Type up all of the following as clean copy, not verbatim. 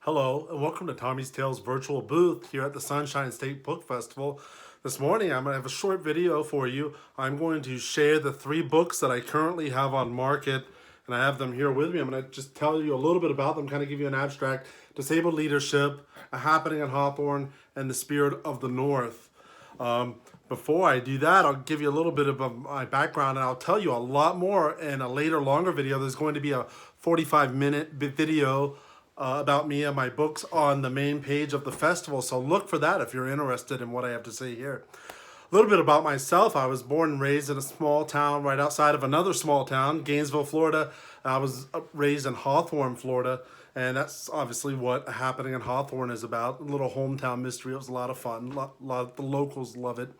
Hello, and welcome to Tommy's Tales virtual booth here at the Sunshine State Book Festival. This morning, I'm going to have a short video for you. I'm going to share the 3 books that I currently have on market, and I have them here with me. I'm going to just tell you a little bit about them, kind of give you an abstract. Disabled Leadership, A Happening in Hawthorne, and The Spirit of the North. Before I do that, I'll give you a little bit of my background, and I'll tell you a lot more in a later, longer video. There's going to be a 45-minute video about me and my books on the main page of the festival, so look for that if you're interested in what I have to say here. A little bit about myself. I was born and raised in a small town right outside of another small town, Gainesville, Florida. I was raised in Hawthorne, Florida, and that's obviously what Happening in Hawthorne is about. A little hometown mystery. It was a lot of fun. A lot of the locals love it.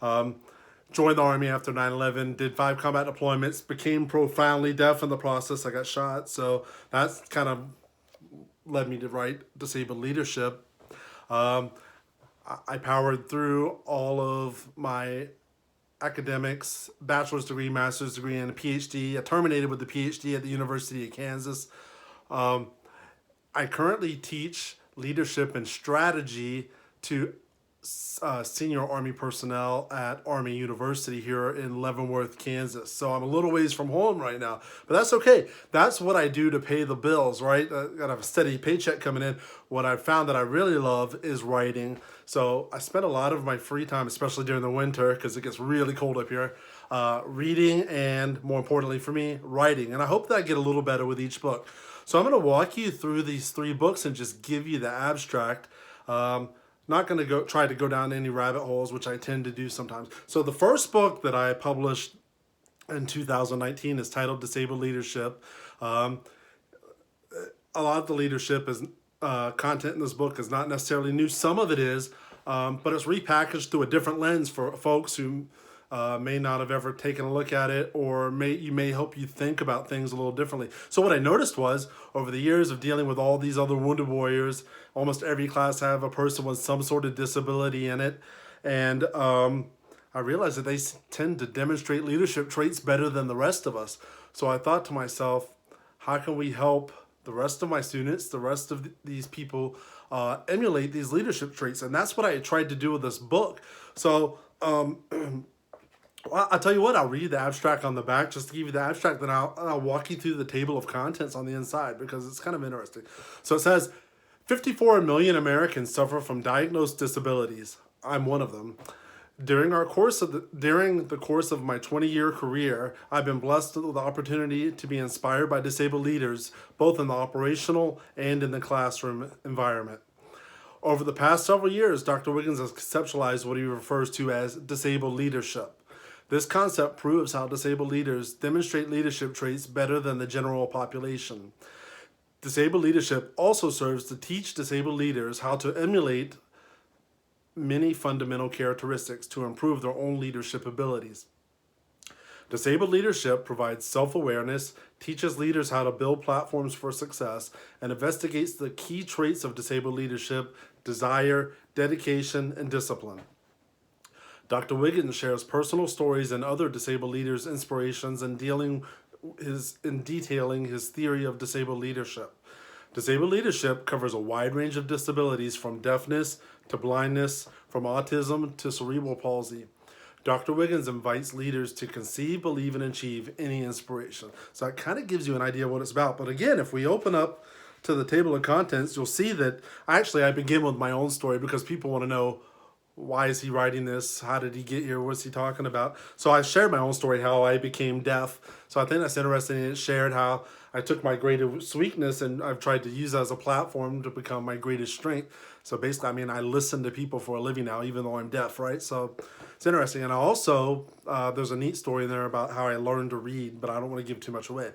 Joined the Army after 9/11, did 5 combat deployments, became profoundly deaf in the process. I got shot, so that's kind of led me to write Disabled Leadership. I powered through all of my academics, bachelor's degree, master's degree, and a PhD. I terminated with the PhD at the University of Kansas. I currently teach leadership and strategy to senior Army personnel at Army University here in Leavenworth, Kansas. So I'm a little ways from home right now, but that's okay. That's what I do to pay the bills, right? I got a steady paycheck coming in. What I found that I really love is writing. So I spend a lot of my free time, especially during the winter, because it gets really cold up here, reading and, more importantly for me, writing. And I hope that I get a little better with each book. So I'm going to walk you through these 3 books and just give you the abstract. Not going to try to go down any rabbit holes, which I tend to do sometimes. So the first book that I published in 2019 is titled Disabled Leadership. A lot of the leadership is content in this book is not necessarily new. Some of it is, but it's repackaged through a different lens for folks who may not have ever taken a look at it, or may help you think about things a little differently. So what I noticed was, over the years of dealing with all these other wounded warriors, almost every class have a person with some sort of disability in it, and I realized that they tend to demonstrate leadership traits better than the rest of us. So I thought to myself, how can we help the rest of my students, the rest of these people, emulate these leadership traits? And that's what I tried to do with this book. So I'll tell you what, I'll read the abstract on the back just to give you the abstract, then I'll walk you through the table of contents on the inside because it's kind of interesting. So it says, 54 million Americans suffer from diagnosed disabilities. I'm one of them. During the course of my 20-year career, I've been blessed with the opportunity to be inspired by disabled leaders, both in the operational and in the classroom environment. Over the past several years, Dr. Wiggins has conceptualized what he refers to as disabled leadership. This concept proves how disabled leaders demonstrate leadership traits better than the general population. Disabled leadership also serves to teach disabled leaders how to emulate many fundamental characteristics to improve their own leadership abilities. Disabled leadership provides self-awareness, teaches leaders how to build platforms for success, and investigates the key traits of disabled leadership: desire, dedication, and discipline. Dr. Wiggins shares personal stories and other disabled leaders' inspirations in detailing his theory of disabled leadership. Disabled leadership covers a wide range of disabilities, from deafness to blindness, from autism to cerebral palsy. Dr. Wiggins invites leaders to conceive, believe, and achieve any inspiration. So that kind of gives you an idea of what it's about. But again, if we open up to the table of contents, you'll see that I begin with my own story because people want to know, why is he writing this? How did he get here? What's he talking about? So I shared my own story, how I became deaf. So I think that's interesting. And it shared how I took my greatest weakness and I've tried to use it as a platform to become my greatest strength. So basically, I listen to people for a living now, even though I'm deaf, right? So it's interesting. And I also, there's a neat story in there about how I learned to read, but I don't want to give too much away.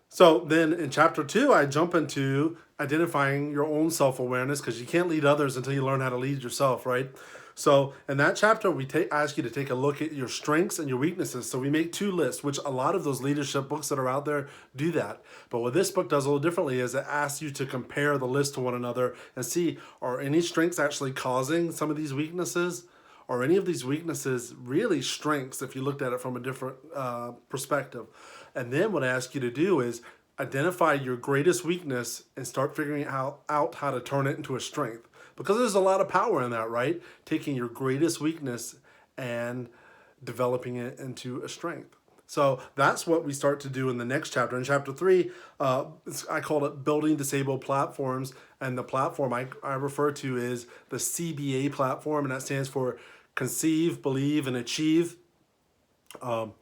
So then in chapter 2, I jump into identifying your own self-awareness, because you can't lead others until you learn how to lead yourself, right? So in that chapter, we ask you to take a look at your strengths and your weaknesses. So we make 2 lists, which a lot of those leadership books that are out there do that. But what this book does a little differently is it asks you to compare the list to one another and see, are any strengths actually causing some of these weaknesses? Are any of these weaknesses really strengths if you looked at it from a different perspective? And then what I ask you to do is identify your greatest weakness and start figuring out how to turn it into a strength. Because there's a lot of power in that, right? Taking your greatest weakness and developing it into a strength. So that's what we start to do in the next chapter. In chapter 3, I call it Building Disabled Platforms. And the platform I refer to is the CBA platform, and that stands for Conceive, Believe, and Achieve. I'm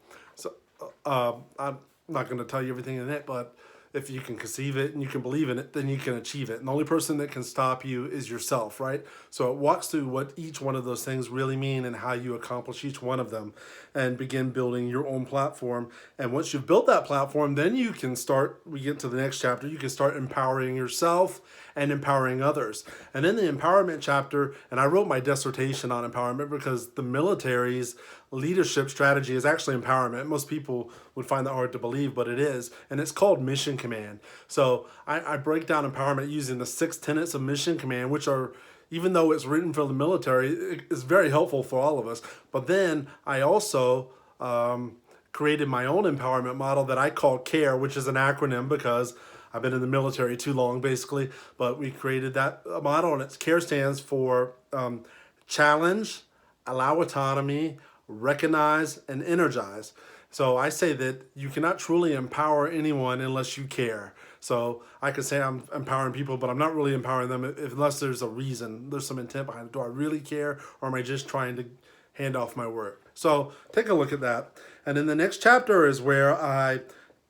not going to tell you everything in it, but if you can conceive it and you can believe in it, then you can achieve it. And the only person that can stop you is yourself, right? So it walks through what each one of those things really mean and how you accomplish each one of them and begin building your own platform. And once you've built that platform, then you can start, we get to the next chapter, you can start empowering yourself and empowering others. And in the empowerment chapter, and I wrote my dissertation on empowerment because the military's leadership strategy is actually empowerment. Most people would find that hard to believe, but it is. And it's called Mission Command. So I break down empowerment using the 6 tenets of Mission Command, which are, even though it's written for the military, it's very helpful for all of us. But then I also created my own empowerment model that I call CARE, which is an acronym because I've been in the military too long, basically. But we created that model, and its CARE stands for challenge, allow autonomy, recognize, and energize. So I say that you cannot truly empower anyone unless you care. So I could say I'm empowering people, but I'm not really empowering them unless there's a reason, there's some intent behind it. Do I really care, or am I just trying to hand off my work? So take a look at that. And then the next chapter is where I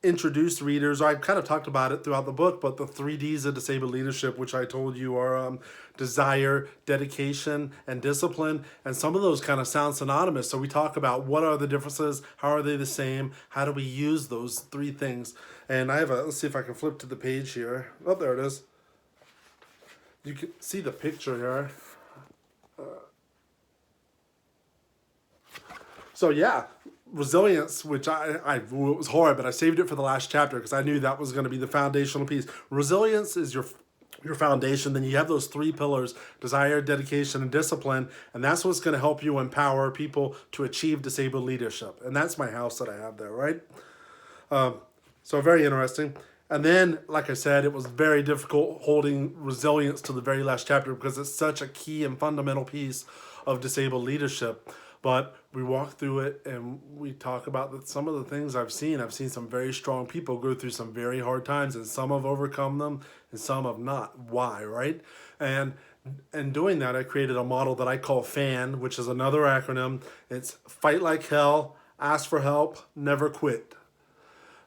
introduce readers. I've kind of talked about it throughout the book, but the 3Ds of disabled leadership, which I told you are desire, dedication, and discipline. And some of those kind of sound synonymous. So we talk about what are the differences, how are they the same, how do we use those 3 things. And I have let's see if I can flip to the page here. Oh, there it is. You can see the picture here. So yeah, resilience, which it was hard, but I saved it for the last chapter because I knew that was going to be the foundational piece. Resilience is your foundation. Then you have those 3 pillars: desire, dedication, and discipline. And that's what's going to help you empower people to achieve disabled leadership. And that's my house that I have there, right? So very interesting. And then, like I said, it was very difficult holding resilience to the very last chapter because it's such a key and fundamental piece of disabled leadership. But we walk through it and we talk about some of the things I've seen. I've seen some very strong people go through some very hard times, and some have overcome them and some have not. Why, right? And doing that, I created a model that I call FAN, which is another acronym. It's fight like hell, ask for help, never quit.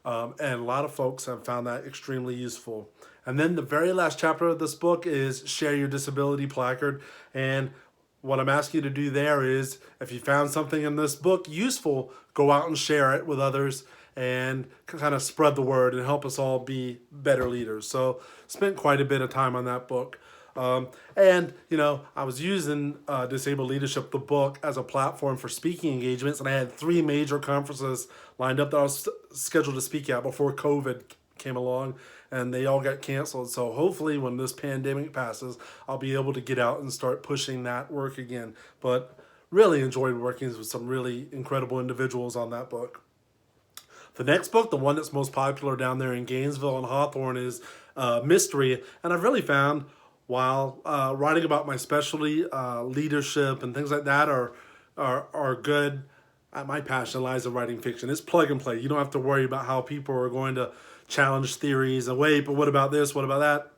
And a lot of folks have found that extremely useful. And then the very last chapter of this book is Share Your Disability Placard. And what I'm asking you to do there is, if you found something in this book useful, go out and share it with others and kind of spread the word and help us all be better leaders. So spent quite a bit of time on that book. And, I was using Disabled Leadership, the book, as a platform for speaking engagements. And I had 3 major conferences lined up that I was scheduled to speak at before COVID came along, and they all got canceled. So hopefully when this pandemic passes, I'll be able to get out and start pushing that work again. But really enjoyed working with some really incredible individuals on that book. The next book, the one that's most popular down there in Gainesville and Hawthorne, is Mystery. And I've really found, while writing about my specialty, leadership and things like that are good, my passion lies in writing fiction. It's plug and play. You don't have to worry about how people are going to challenge theories and wait, but what about this? What about that?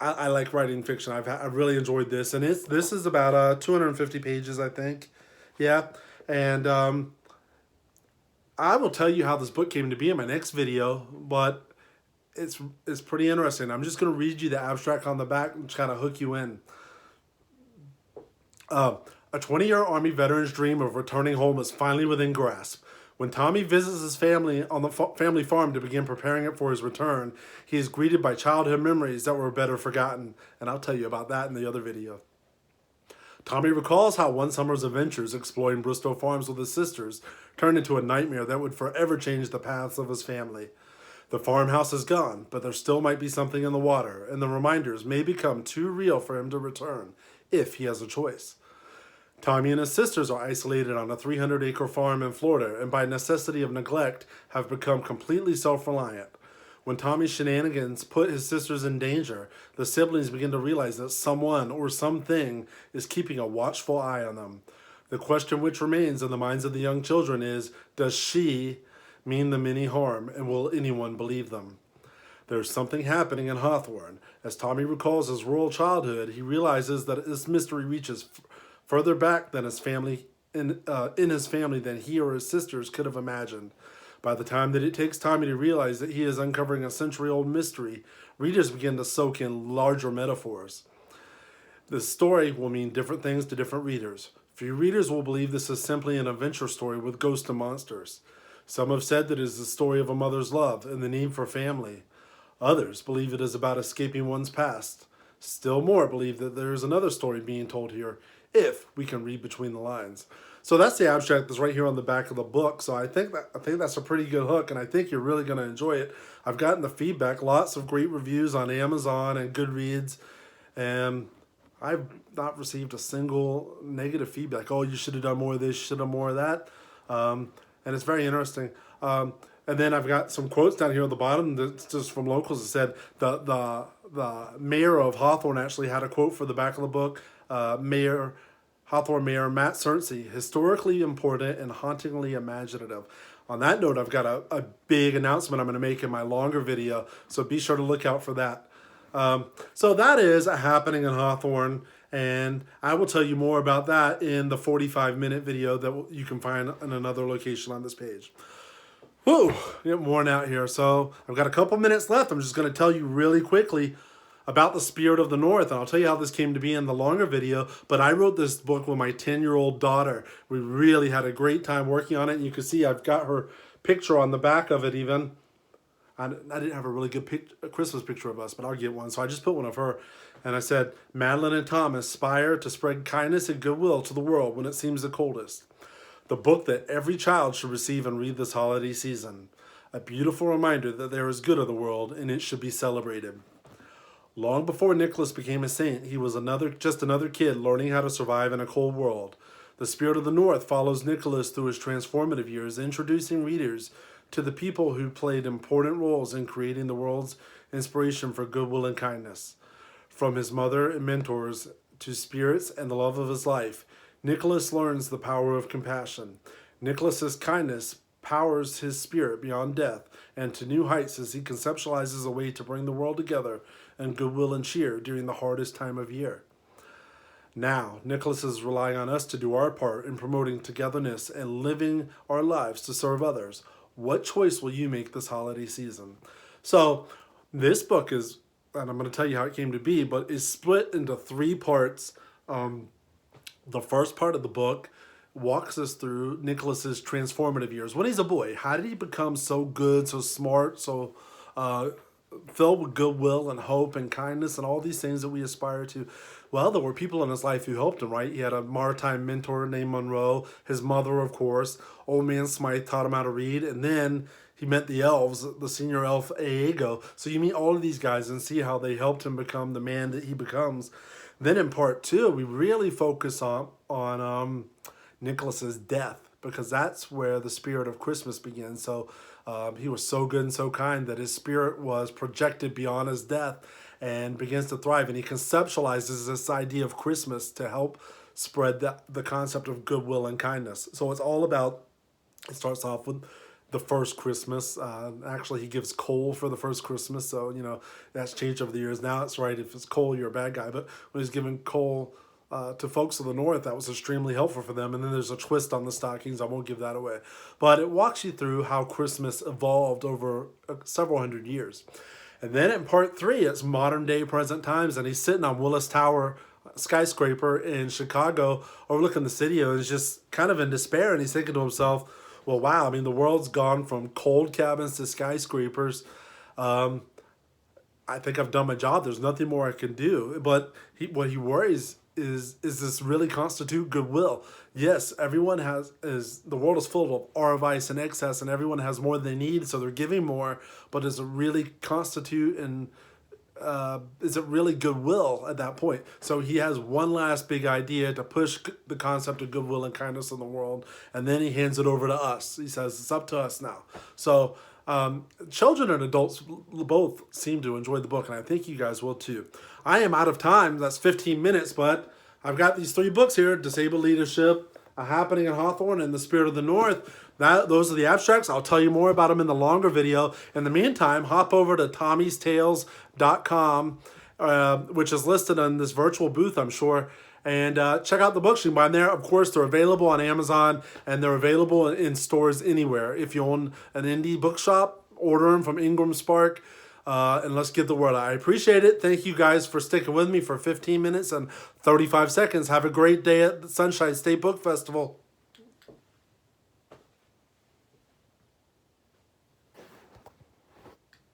I like writing fiction. I've really enjoyed this, and this is about 250 pages, I think. Yeah, and I will tell you how this book came to be in my next video, but it's pretty interesting. I'm just going to read you the abstract on the back and just kind of hook you in. A 20-year Army veteran's dream of returning home is finally within grasp. When Tommy visits his family on the family farm to begin preparing it for his return, he is greeted by childhood memories that were better forgotten, and I'll tell you about that in the other video. Tommy recalls how one summer's adventures exploring Bristow Farms with his sisters turned into a nightmare that would forever change the paths of his family. The farmhouse is gone, but there still might be something in the water, and the reminders may become too real for him to return, if he has a choice. Tommy and his sisters are isolated on a 300-acre farm in Florida, and by necessity of neglect have become completely self-reliant. When Tommy's shenanigans put his sisters in danger, the siblings begin to realize that someone or something is keeping a watchful eye on them. The question which remains in the minds of the young children is, does she mean them any harm, and will anyone believe them? There's something happening in Hawthorne. As Tommy recalls his rural childhood, he realizes that this mystery reaches further back than his family in his family than he or his sisters could have imagined. By the time that it takes Tommy to realize that he is uncovering a century-old mystery, readers begin to soak in larger metaphors. This story will mean different things to different readers. Few readers will believe this is simply an adventure story with ghosts and monsters. Some have said that it is the story of a mother's love and the need for family. Others believe it is about escaping one's past. Still more believe that there is another story being told here, if we can read between the lines. So that's the abstract that's right here on the back of the book. So I think that's a pretty good hook, and I think you're really going to enjoy it. I've gotten the feedback, lots of great reviews on Amazon and Goodreads, and I've not received a single negative feedback. Oh, you should have done more of this, you should have done more of that. And it's very interesting. And then I've got some quotes down here at the bottom that's just from locals that said the mayor of Hawthorne actually had a quote for the back of the book. Hawthorne Mayor Matt Cernsey, historically important and hauntingly imaginative. On that note, I've got a big announcement I'm going to make in my longer video, so be sure to look out for that. So that is happening in Hawthorne, and I will tell you more about that in the 45-minute video that you can find in another location on this page. Whew, getting worn out here. So I've got a couple minutes left. I'm just going to tell you really quickly about the Spirit of the North, and I'll tell you how this came to be in the longer video. But I wrote this book with my 10-year-old daughter. We really had a great time working on it, and you can see I've got her picture on the back of it even. I didn't have a really good Christmas picture of us, but I'll get one. So I just put one of her, and I said, Madeline and Tom aspire to spread kindness and goodwill to the world when it seems the coldest. The book that every child should receive and read this holiday season. A beautiful reminder that there is good in the world and it should be celebrated. Long before Nicholas became a saint, he was just another kid learning how to survive in a cold world. The Spirit of the North follows Nicholas through his transformative years, introducing readers to the people who played important roles in creating the world's inspiration for goodwill and kindness. From his mother and mentors to spirits and the love of his life, Nicholas learns the power of compassion. Nicholas's kindness powers his spirit beyond death and to new heights as he conceptualizes a way to bring the world together in goodwill and cheer during the hardest time of year. Now, Nicholas is relying on us to do our part in promoting togetherness and living our lives to serve others. What choice will you make this holiday season? So, this book is, and I'm going to tell you how it came to be, but is split into 3 parts. The first part of the book walks us through Nicholas's transformative years. When he's a boy, how did he become so good, so smart, so filled with goodwill and hope and kindness and all these things that we aspire to? Well, there were people in his life who helped him, right? He had a maritime mentor named Monroe, his mother, of course. Old Man Smythe taught him how to read, and then he met the elves, the senior elf Iago. So you meet all of these guys and see how they helped him become the man that he becomes. Then in part 2, we really focus on Nicholas's death, because that's where the spirit of Christmas begins. So he was so good and so kind that his spirit was projected beyond his death and begins to thrive. And he conceptualizes this idea of Christmas to help spread the concept of goodwill and kindness. So it's all about, it starts off with the first Christmas. Actually, he gives coal for the first Christmas. So, that's changed over the years. Now it's right, if it's coal, you're a bad guy. But when he's giving coal to folks of the North, that was extremely helpful for them. And then there's a twist on the stockings. I won't give that away. But it walks you through how Christmas evolved over several hundred years. And then in part 3, it's modern day present times. And he's sitting on Willis Tower skyscraper in Chicago overlooking the city. And he's just kind of in despair. And he's thinking to himself, well, wow, I mean, the world's gone from cold cabins to skyscrapers. I think I've done my job. There's nothing more I can do. But what he worries is this really constitute goodwill? Yes, the world is full of vice and excess, and everyone has more than they need, so they're giving more. But does it really constitute and is it really goodwill at that point? So he has one last big idea to push the concept of goodwill and kindness in the world, and then he hands it over to us. He says, it's up to us now. So Children and adults both seem to enjoy the book, and I think you guys will too. I am out of time. That's 15 minutes, but I've got these 3 books here: Disabled Leadership, A Happening in Hawthorne, and The Spirit of the North. Those are the abstracts. I'll tell you more about them in the longer video. In the meantime, hop over to tommystales.com, which is listed on this virtual booth, I'm sure, and check out the books. You can buy them there. Of course, they're available on Amazon, and they're available in stores anywhere. If you own an indie bookshop, order them from Ingram Spark, and let's get the word out. I appreciate it. Thank you guys for sticking with me for 15 minutes and 35 seconds. Have a great day at the Sunshine State Book Festival.